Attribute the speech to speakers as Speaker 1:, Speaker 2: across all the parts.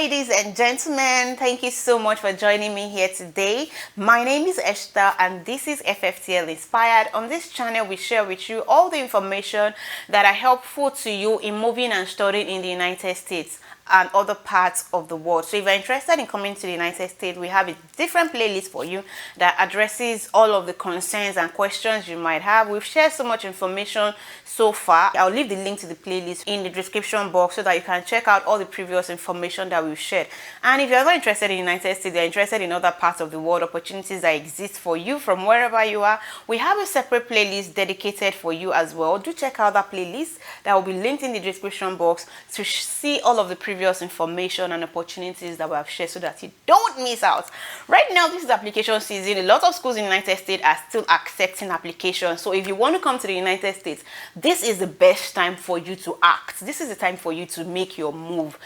Speaker 1: ladies and gentlemen, thank you so much for joining me here today. My name is Esther and this is FFTL Inspired. On this channel, we share with you all the information that are helpful to you in moving and studying in the United States and other parts of the world. So if you're interested in coming to the United States, we have a different playlist for you that addresses all of the concerns and questions you might have. We've shared so much information so far. I'll leave the link to the playlist in the description box so that you can check out all the previous information that we've shared. And if you're not interested in the United States, you're interested in other parts of the world, opportunities that exist for you from wherever you are, we have a separate playlist dedicated for you as well. Do check out that playlist that will be linked in the description box to see all of the previous information and opportunities that we have shared so that you don't miss out. Right now, this is application season. A lot of schools in the United States are still accepting applications. So if you want to come to the United States, this is the best time for you to act. This is the time for you to make your move.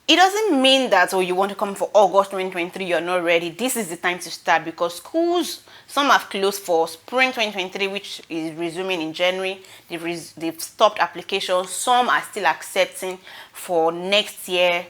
Speaker 1: It doesn't mean that, you want to come for August 2023, you're not ready. This is the time to start because schools, some have closed for spring 2023, which is resuming in January. They've stopped applications. Some are still accepting for next year,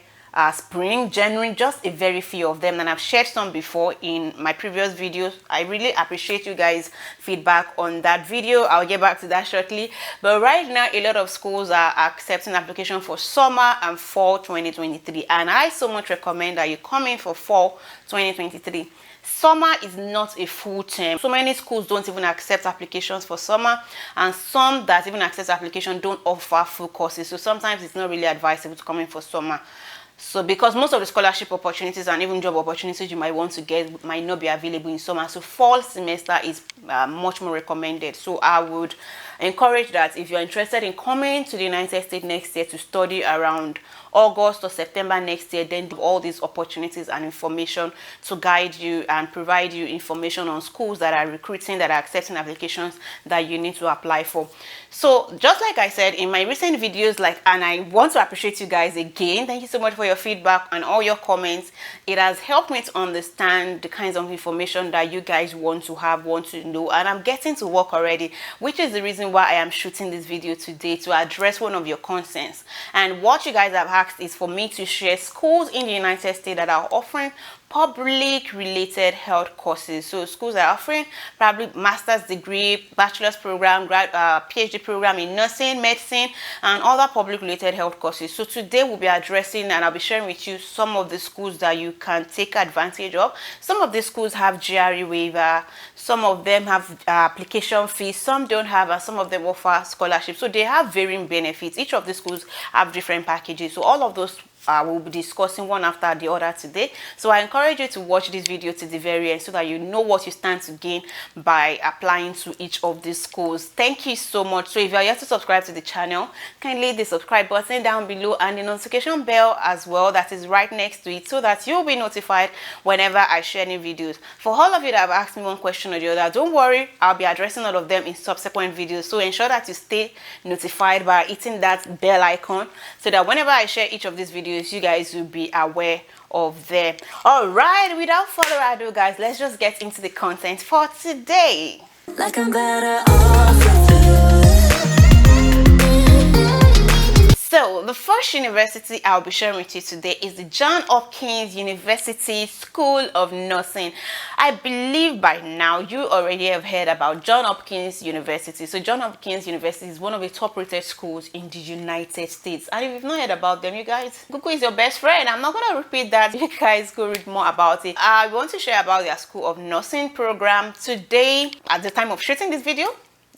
Speaker 1: spring, January, just a very few of them, and I've shared some before in my previous videos. I really appreciate you guys' feedback on that video. I'll get back to that shortly. But right now, a lot of schools are accepting application for summer and fall 2023, and I so much recommend that you come in for fall 2023. Summer is not a full term. So many schools don't even accept applications for summer, and some that even accept application don't offer full courses. So sometimes it's not really advisable to come in for summer. So because most of the scholarship opportunities and even job opportunities you might want to get might not be available in summer, so fall semester is much more recommended. So I would encourage that if you're interested in coming to the United States next year to study around August or September next year, then do all these opportunities and information to guide you and provide you information on schools that are recruiting, that are accepting applications that you need to apply for. So just like I said in my recent videos, and I want to appreciate you guys again. Thank you so much for your feedback and all your comments. It has helped me to understand the kinds of information that you guys want to know, and I'm getting to work already, which is the reason why I am shooting this video today, to address one of your concerns. And what you guys have asked is for me to share schools in the United States that are offering public related health courses. So schools are offering probably master's degree, bachelor's program, PhD program in nursing, medicine, and other public related health courses. So today we'll be addressing, and I'll be sharing with you some of the schools that you can take advantage of. Some of these schools have GRE waiver, some of them have application fees, some don't have, and some of them offer scholarships. So they have varying benefits. Each of the schools have different packages. So all of those we'll be discussing one after the other today. So I encourage you to watch this video to the very end so that you know what you stand to gain by applying to each of these schools. Thank you so much. So if you are yet to subscribe to the channel, kindly hit the subscribe button down below and the notification bell as well that is right next to it, so that you'll be notified whenever I share new videos. For all of you that have asked me one question or the other, don't worry, I'll be addressing all of them in subsequent videos. So ensure that you stay notified by hitting that bell icon so that whenever I share each of these videos, you guys will be aware of them. All right, without further ado, guys, let's just get into the content for today. Like I'm better off with you. So the first university I'll be sharing with you today is the Johns Hopkins University School of Nursing. I believe by now you already have heard about Johns Hopkins University. So Johns Hopkins University is one of the top rated schools in the United States. And if you've not heard about them, you guys, Google is your best friend. I'm not going to repeat that. You guys go read more about it. I want to share about their School of Nursing program today. At the time of shooting this video,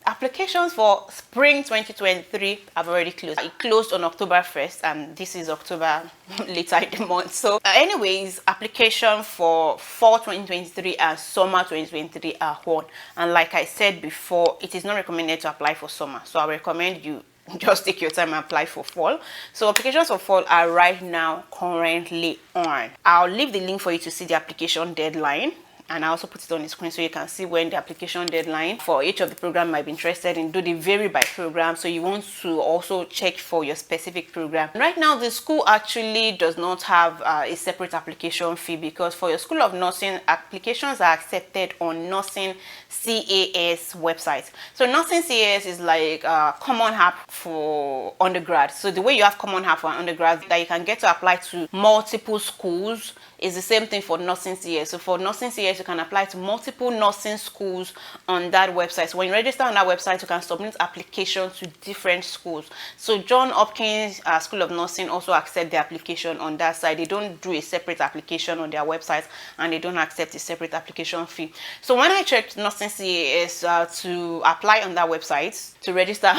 Speaker 1: applications for spring 2023 have already closed. It closed on October 1st, and this is October later in the month. So anyways, application for fall 2023 and summer 2023 are on. And like I said before, it is not recommended to apply for summer. So I recommend you just take your time and apply for fall. So applications for fall are right now currently on. I'll leave the link for you to see the application deadline and I also put it on the screen so you can see when the application deadline for each of the program you might be interested in. Do they vary by program, so you want to also check for your specific program. Right now the school actually does not have a separate application fee, because for your School of Nursing, applications are accepted on Nursing CAS website. So Nursing CAS is like a common app for undergrad. So the way you have common app for undergrad that you can get to apply to multiple schools is the same thing for Nursing CS. So for Nursing CS, you can apply to multiple nursing schools on that website. So when you register on that website, you can submit applications to different schools. So Johns Hopkins School of Nursing also accept the application on that side. They don't do a separate application on their website, and they don't accept a separate application fee. So when I checked Nursing CAS to apply on that website to register,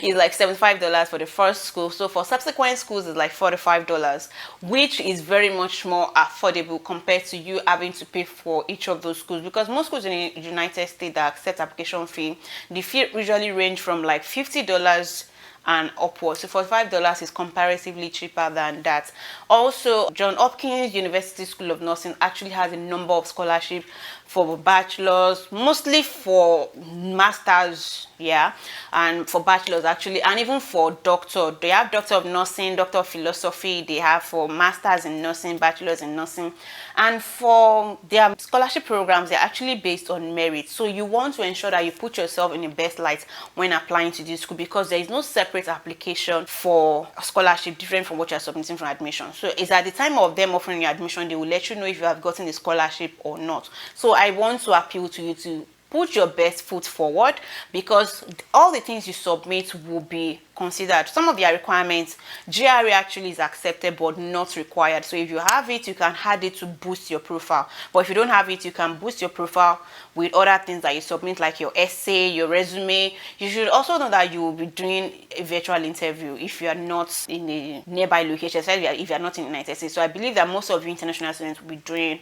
Speaker 1: it's like $75 for the first school. So for subsequent schools, it's like $45, which is very much more affordable compared to you having to pay for each of those schools, because most schools in the United States that accept application fee, the fee usually range from like $50 and upwards. So $45 is comparatively cheaper than that. Also, Johns Hopkins University School of Nursing actually has a number of scholarships for bachelors, mostly for masters, yeah, and for bachelors actually, and even for doctor. They have Doctor of Nursing, Doctor of Philosophy. They have for masters in nursing, bachelors in nursing, and for their scholarship programs, they're actually based on merit. So you want to ensure that you put yourself in the best light when applying to this school, because there is no separate application for a scholarship different from what you're submitting for admission. So it's at the time of them offering your admission, they will let you know if you have gotten the scholarship or not. So I want to appeal to you to put your best foot forward, because all the things you submit will be considered. Some of their requirements, GRE actually is accepted but not required. So if you have it, you can add it to boost your profile. But if you don't have it, you can boost your profile with other things that you submit, like your essay, your resume. You should also know that you will be doing a virtual interview if you are not in a nearby location, especially if you are not in the United States. So I believe that most of you international students will be doing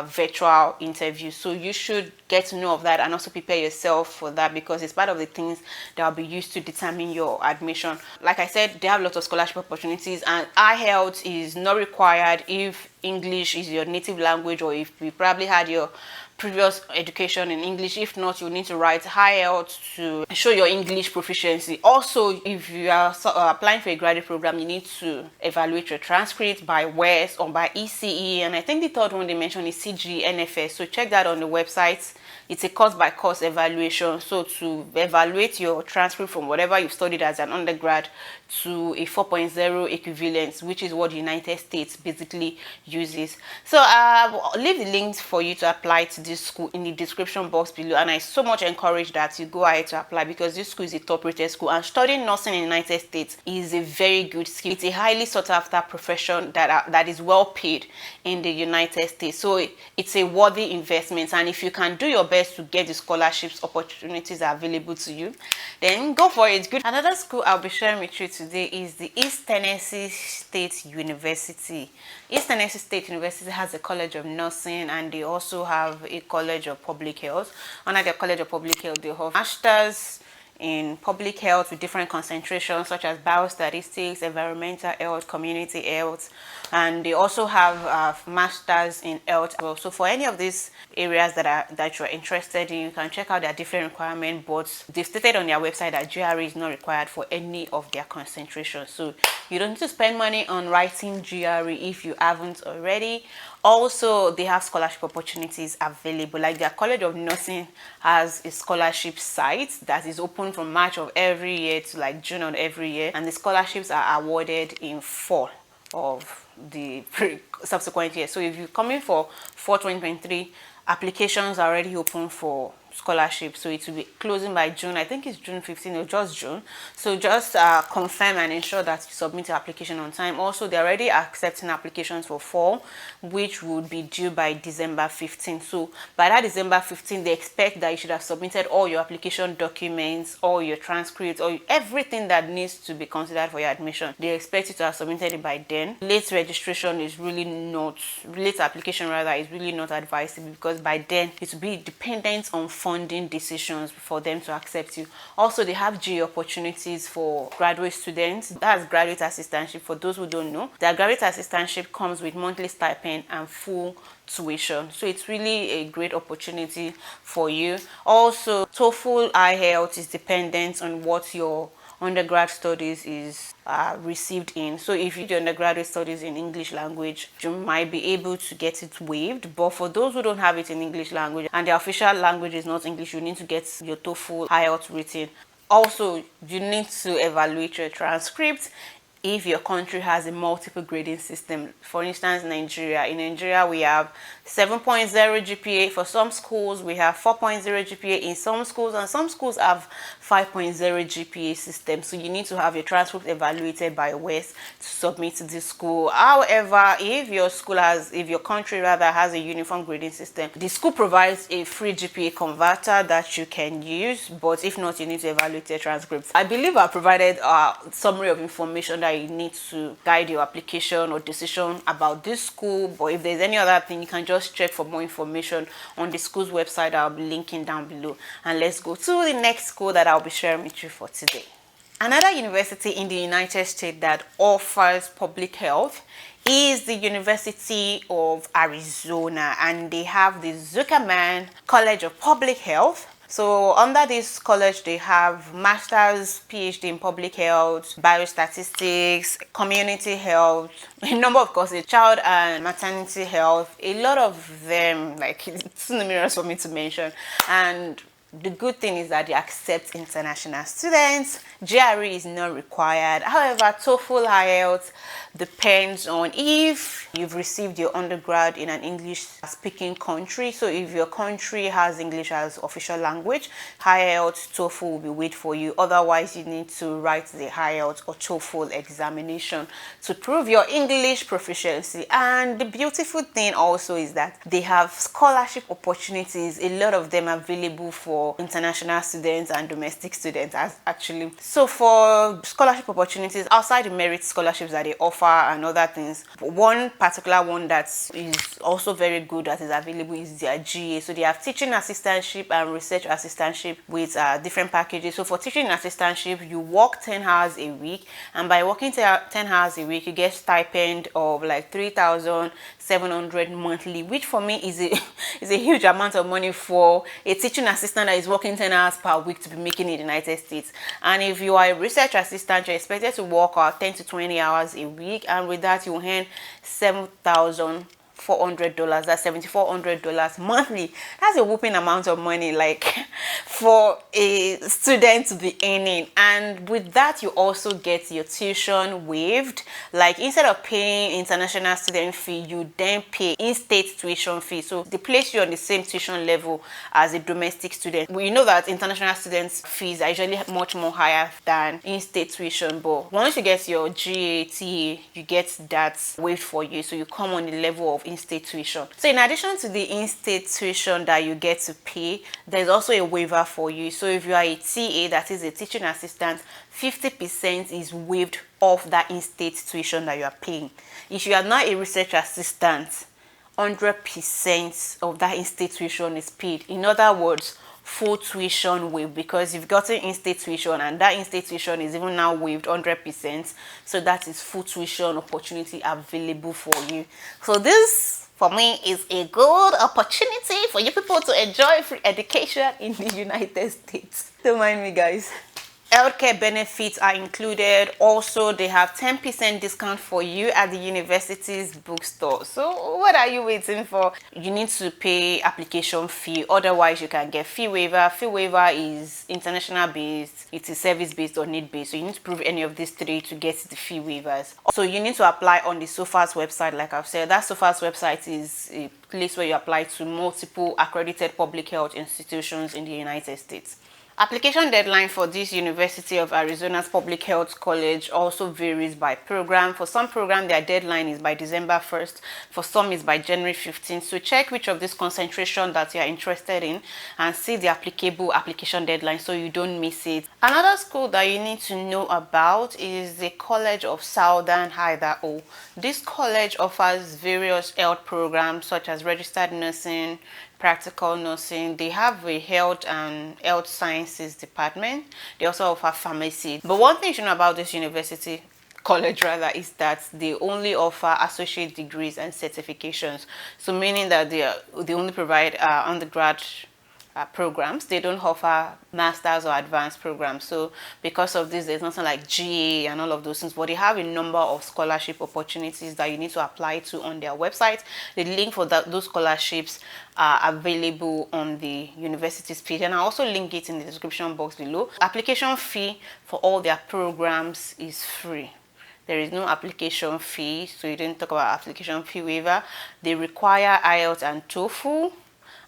Speaker 1: virtual interviews. So you should get to know of that and also prepare yourself for that, because it's part of the things that will be used to determine your admission. Like I said, they have lots of scholarship opportunities, and IELTS is not required if English is your native language, or if you probably had your previous education in English. If not, you need to write IELTS to show your English proficiency. Also, if you are applying for a graduate program, you need to evaluate your transcript by WES or by ECE, and I think the third one they mentioned is CGNFS. So check that on the website. It's a course by course evaluation. So to evaluate your transcript from whatever you've studied as an undergrad to a 4.0 equivalent, which is what the United States basically uses. So I'll leave the links for you to apply to this school in the description box below, and I so much encourage that you go ahead to apply, because this school is a top rated school, and studying nursing in the United States is a very good skill. It's a highly sought after profession that is well paid in the United States. So it's a worthy investment, and if you can do your best to get the scholarships opportunities available to you, then go for it. Good. Another school I'll be sharing with you today is the East Tennessee State University. East Tennessee State University has a College of Nursing, and they also have a College of Public Health. Under their College of Public Health, they have masters in public health with different concentrations such as biostatistics, environmental health, community health, and they also have masters in health as well. So for any of these areas that you're interested in, you can check out their different requirements, but they've stated on their website that GRE is not required for any of their concentrations. So you don't need to spend money on writing GRE if you haven't already. Also, they have scholarship opportunities available. Like their College of Nursing has a scholarship site that is open from March of every year to like June of every year, and the scholarships are awarded in fall of the subsequent year. So if you're coming for fall 2023, applications are already open for scholarship, so it will be closing by June. I think it's June 15 or just June. So just confirm and ensure that you submit your application on time. Also, they're already accepting applications for fall, which would be due by December 15. So by that December 15, they expect that you should have submitted all your application documents, all your transcripts, or everything that needs to be considered for your admission. They expect you to have submitted it by then. Late registration is really not, late application rather, is really not advisable, because by then it will be dependent on funding decisions for them to accept you. Also, they have GA opportunities for graduate students. That's graduate assistantship. For those who don't know, their graduate assistantship comes with monthly stipend and full tuition, so it's really a great opportunity for you. Also, TOEFL IELTS is dependent on what your undergrad studies is received in. So if you do undergraduate studies in English language, you might be able to get it waived, but for those who don't have it in English language and the official language is not English, you need to get your TOEFL IELTS written. Also, you need to evaluate your transcript if your country has a multiple grading system. For instance, Nigeria. In Nigeria, we have 7.0 GPA. For some schools, we have 4.0 GPA in some schools, and some schools have 5.0 GPA system. So you need to have your transcript evaluated by WES to submit to the school. However, if your country has a uniform grading system, the school provides a free GPA converter that you can use. But if not, you need to evaluate your transcripts. I believe I provided a summary of information that you need to guide your application or decision about this school. But if there's any other thing, you can just check for more information on the school's website. I'll be linking down below. And let's go to the next school that I'll be sharing with you for today. Another university in the United States that offers public health is the University of Arizona, and they have the Zuckerman College of Public Health. So under this college, they have master's, PhD in public health, biostatistics, community health, a number of courses, child and maternity health, a lot of them, like it's numerous for me to mention. And the good thing is that they accept international students. GRE is not required. However, TOEFL IELTS depends on if you've received your undergrad in an English-speaking country. So if your country has English as official language, IELTS, TOEFL will be waived for you. Otherwise, you need to write the IELTS or TOEFL examination to prove your English proficiency. And the beautiful thing also is that they have scholarship opportunities, a lot of them available for international students and domestic students actually. So for scholarship opportunities outside the merit scholarships that they offer and other things, one particular one that is also very good that is available is their GA. So they have teaching assistantship and research assistantship with different packages. So for teaching assistantship, you work 10 hours a week, and by working 10 hours a week, you get stipend of like 3,700 monthly, which for me is a huge amount of money for a teaching assistant that is working 10 hours per week to be making in the United States. And if you are a research assistant, you're expected to work 10 to 20 hours a week, and with that you earn $7,400. That's $7,400 monthly. That's a whooping amount of money, like for a student to be earning. And with that, you also get your tuition waived. Like instead of paying international student fee, you then pay in-state tuition fee. So they place you on the same tuition level as a domestic student. We know that international students' fees are usually much more higher than in-state tuition, but once you get your GAT, you get that waived for you. So you come on the level of in-state tuition. So in addition to the in-state tuition that you get to pay, there's also a waiver for you. So if you are a TA, that is a teaching assistant, 50% is waived off that in-state tuition that you are paying. If you are not a research assistant, 100% of that in-state tuition is paid. In other words, full tuition waived, because you've gotten in-state tuition and that in-state tuition is even now waived 100%. So that is full tuition opportunity available for you. So this, for me, is a good opportunity for you people to enjoy free education in the United States. Don't mind me, guys. Healthcare benefits are included. Also, they have 10% discount for you at the university's bookstore. So what are you waiting for? You need to pay application fee. Otherwise, you can get fee waiver. Fee waiver is international based, it is service based or need based. So you need to prove any of these three to get the fee waivers. So you need to apply on the SOFA's website. Like I've said, that SOFA's website is a place where you apply to multiple accredited public health institutions in the United States. Application deadline for this University of Arizona's Public Health College also varies by program. For some program, their deadline is by December 1st. For some, it's by January 15th. So check which of this concentration that you are interested in and see the applicable application deadline so you don't miss it. Another school that you need to know about is the College of Southern Idaho. This college offers various health programs such as registered nursing, practical nursing. They have a health and health sciences department. They also offer pharmacy. But one thing you should know about this university, college rather, is that they only offer associate degrees and certifications. So meaning that they only provide undergrad programs. They don't offer masters or advanced programs. So because of this, there's nothing like GA and all of those things, but they have a number of scholarship opportunities that you need to apply to on their website. The link for those scholarships are available on the university's page, and I'll also link it in the description box below. Application fee for all their programs is free. There is no application fee, so you didn't talk about application fee waiver. They require IELTS and TOEFL,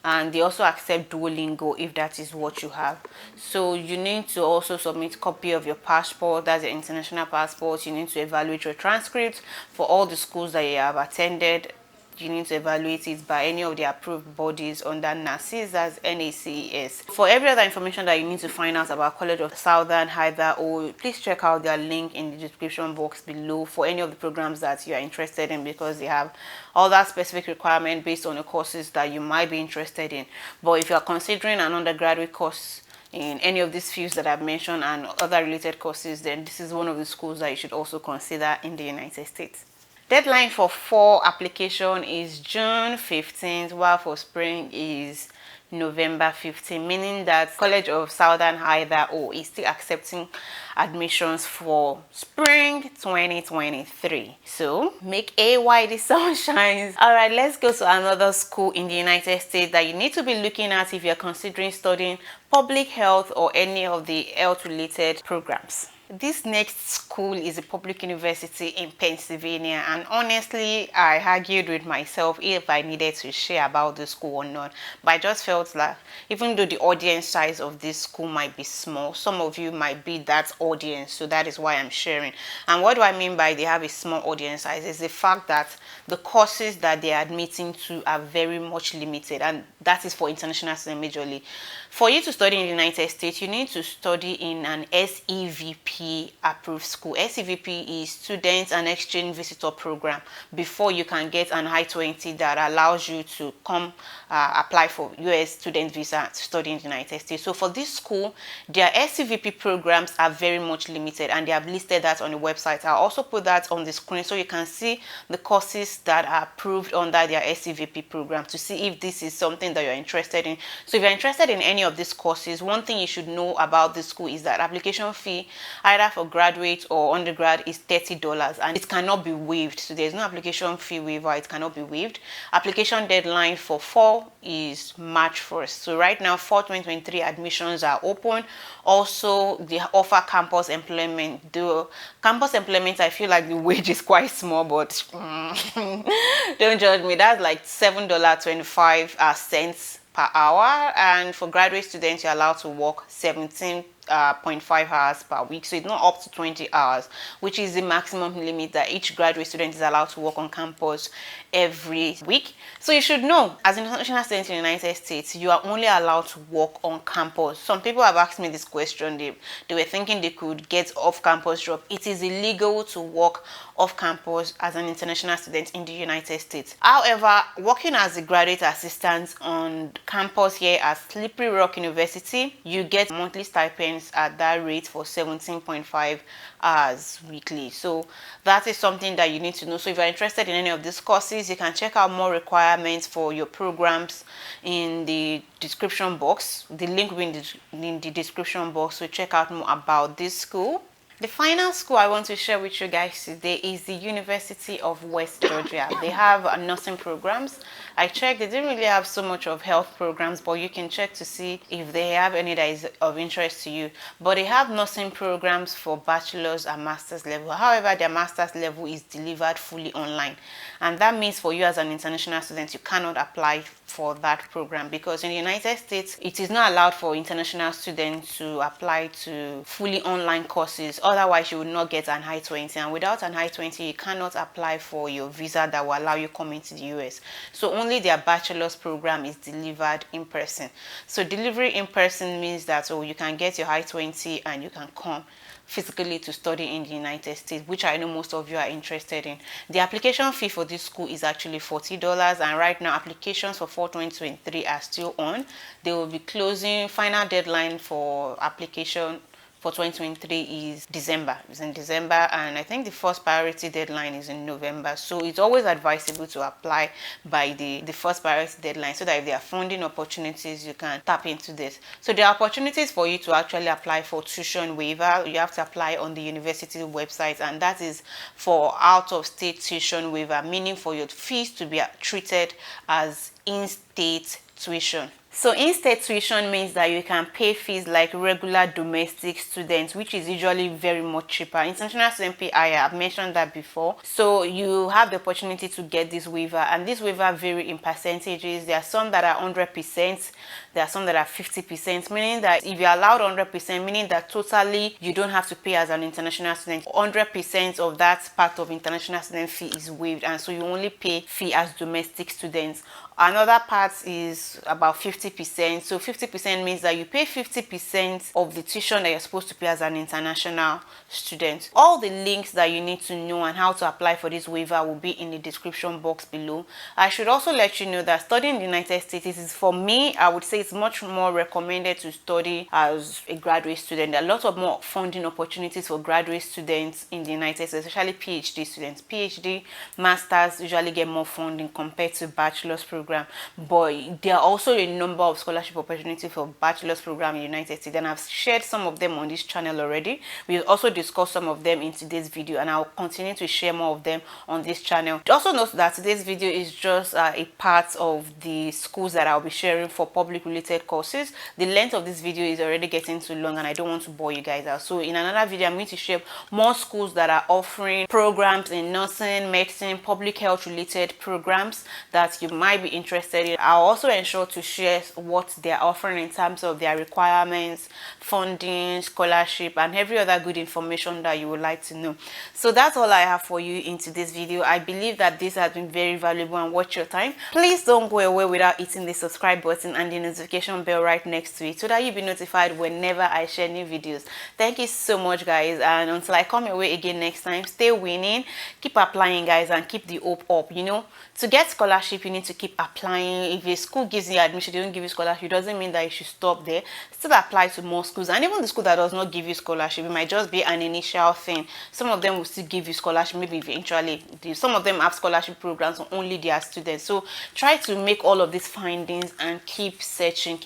Speaker 1: and they also accept Duolingo if that is what you have. So you need to also submit a copy of your passport, that's your international passport. You need to evaluate your transcripts for all the schools that you have attended. You need to evaluate it by any of the approved bodies under NACES, as NACES. For every other information that you need to find out about College of Southern Idaho, please check out their link in the description box below for any of the programs that you are interested in, because they have all that specific requirement based on the courses that you might be interested in. But if you are considering an undergraduate course in any of these fields that I've mentioned and other related courses, then this is one of the schools that you should also consider in the United States. Deadline for fall application is June 15th, while for spring is November 15th, meaning that College of Southern Idaho is still accepting admissions for spring 2023. So make AY the sun shines. All right, let's go to another school in the United States that you need to be looking at if you're considering studying public health or any of the health related programs. This next school is a public university in Pennsylvania, and honestly I argued with myself if I needed to share about the school or not, but I just felt like even though the audience size of this school might be small, some of you might be that audience, so that is why I'm sharing. And what do I mean by they have a small audience size is the fact that the courses that they are admitting to are very much limited, and that is for international students majorly. For you to study in the United States, you need to study in an SEVP approved school. SEVP is Student and Exchange Visitor Program before you can get an I-20 that allows you to come apply for US student visa to study in the United States. So for this school, their SEVP programs are very much limited, and they have listed that on the website. I'll also put that on the screen so you can see the courses that are approved under their SEVP program to see if this is something that you're interested in. So if you're interested in any of these courses, one thing you should know about this school is that application fee either for graduate or undergrad is $30, and it cannot be waived. So there's no application fee waiver, it cannot be waived. Application deadline for fall is March 1st. So right now fall 2023 admissions are open. Also they offer campus employment. The campus employment, I feel like the wage is quite small, but don't judge me, that's like $7.25 per hour, and for graduate students you're allowed to work 17.5 hours per week, so it's not up to 20 hours, which is the maximum limit that each graduate student is allowed to work on campus every week. So you should know, as an international student in the United States, you are only allowed to work on campus. Some people have asked me this question. They were thinking they could get off-campus job. It is illegal to work off campus as an international student in the United States. However, working as a graduate assistant on campus here at Slippery Rock University, you get monthly stipends at that rate for 17.5 hours weekly. So that is something that you need to know. So if you're interested in any of these courses, you can check out more requirements for your programs in the description box. The link will be in the description box, so check out more about this school. The final school I want to share with you guys today is the University of West Georgia. They have nursing programs. I checked, they didn't really have so much of health programs, but you can check to see if they have any that is of interest to you. But they have nursing programs for bachelor's and master's level. However, their master's level is delivered fully online. And that means for you as an international student, you cannot apply for that program, because in the United States, it is not allowed for international students to apply to fully online courses. Otherwise, you will not get an I-20, and without an I-20, you cannot apply for your visa that will allow you come into the US. So only their bachelor's program is delivered in person. So delivery in person means that you can get your I-20 and you can come physically to study in the United States, which I know most of you are interested in. The application fee for this school is actually $40, and right now applications for fall 2023 are still on. They will be closing. Final deadline for application for 2023 is December. It's in December, and I think the first priority deadline is in November. So it's always advisable to apply by the first priority deadline, so that if there are funding opportunities, you can tap into this. So there are opportunities for you to actually apply for tuition waiver. You have to apply on the university website, and that is for out-of-state tuition waiver, meaning for your fees to be treated as in-state tuition. So in-state tuition means that you can pay fees like regular domestic students, which is usually very much cheaper. International student pay higher. I've mentioned that before. So you have the opportunity to get this waiver, and this waiver vary in percentages. There are some that are 100%. There are some that are 50%, meaning that if you're allowed 100%, meaning that totally you don't have to pay as an international student. 100% of that part of international student fee is waived, and so you only pay fee as domestic students. Another part is about 50%. So 50% means that you pay 50% of the tuition that you're supposed to pay as an international student. All the links that you need to know and how to apply for this waiver will be in the description box below. I should also let you know that studying in the United States is, for me, I would say it's much more recommended to study as a graduate student. There are lots of more funding opportunities for graduate students in the United States, especially PhD students. PhD, masters usually get more funding compared to bachelor's program. But there are also a number of scholarship opportunities for bachelor's program in the United States, and I've shared some of them on this channel already. We'll also discuss some of them in today's video, and I'll continue to share more of them on this channel. Also note that today's video is just a part of the schools that I'll be sharing for public related courses. The length of this video is already getting too long, and I don't want to bore you guys out. So in another video, I'm going to share more schools that are offering programs in nursing, medicine, public health related programs that you might be interested in. I'll also ensure to share what they're offering in terms of their requirements, funding, scholarship, and every other good information that you would like to know. So that's all I have for you in today's video. I believe that this has been very valuable and worth your time. Please don't go away without hitting the subscribe button and the notification bell right next to it, so that you'll be notified whenever I share new videos. Thank you so much, guys, and until I come your way again next time, stay winning, keep applying, guys, and keep the hope up. You know, to get scholarship, you need to keep applying. If a school gives you admission, they don't give you scholarship, it doesn't mean that you should stop there. Still apply to more schools, and even the school that does not give you scholarship, it might just be an initial thing. Some of them will still give you scholarship, maybe eventually. Some of them have scholarship programs for only their students. So try to make all of these findings and keep searching,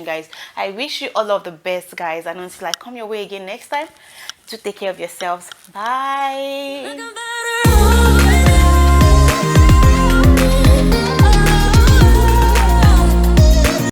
Speaker 1: guys. I wish you all of the best, guys, and until I come your way again next time, to take care of yourselves. Bye.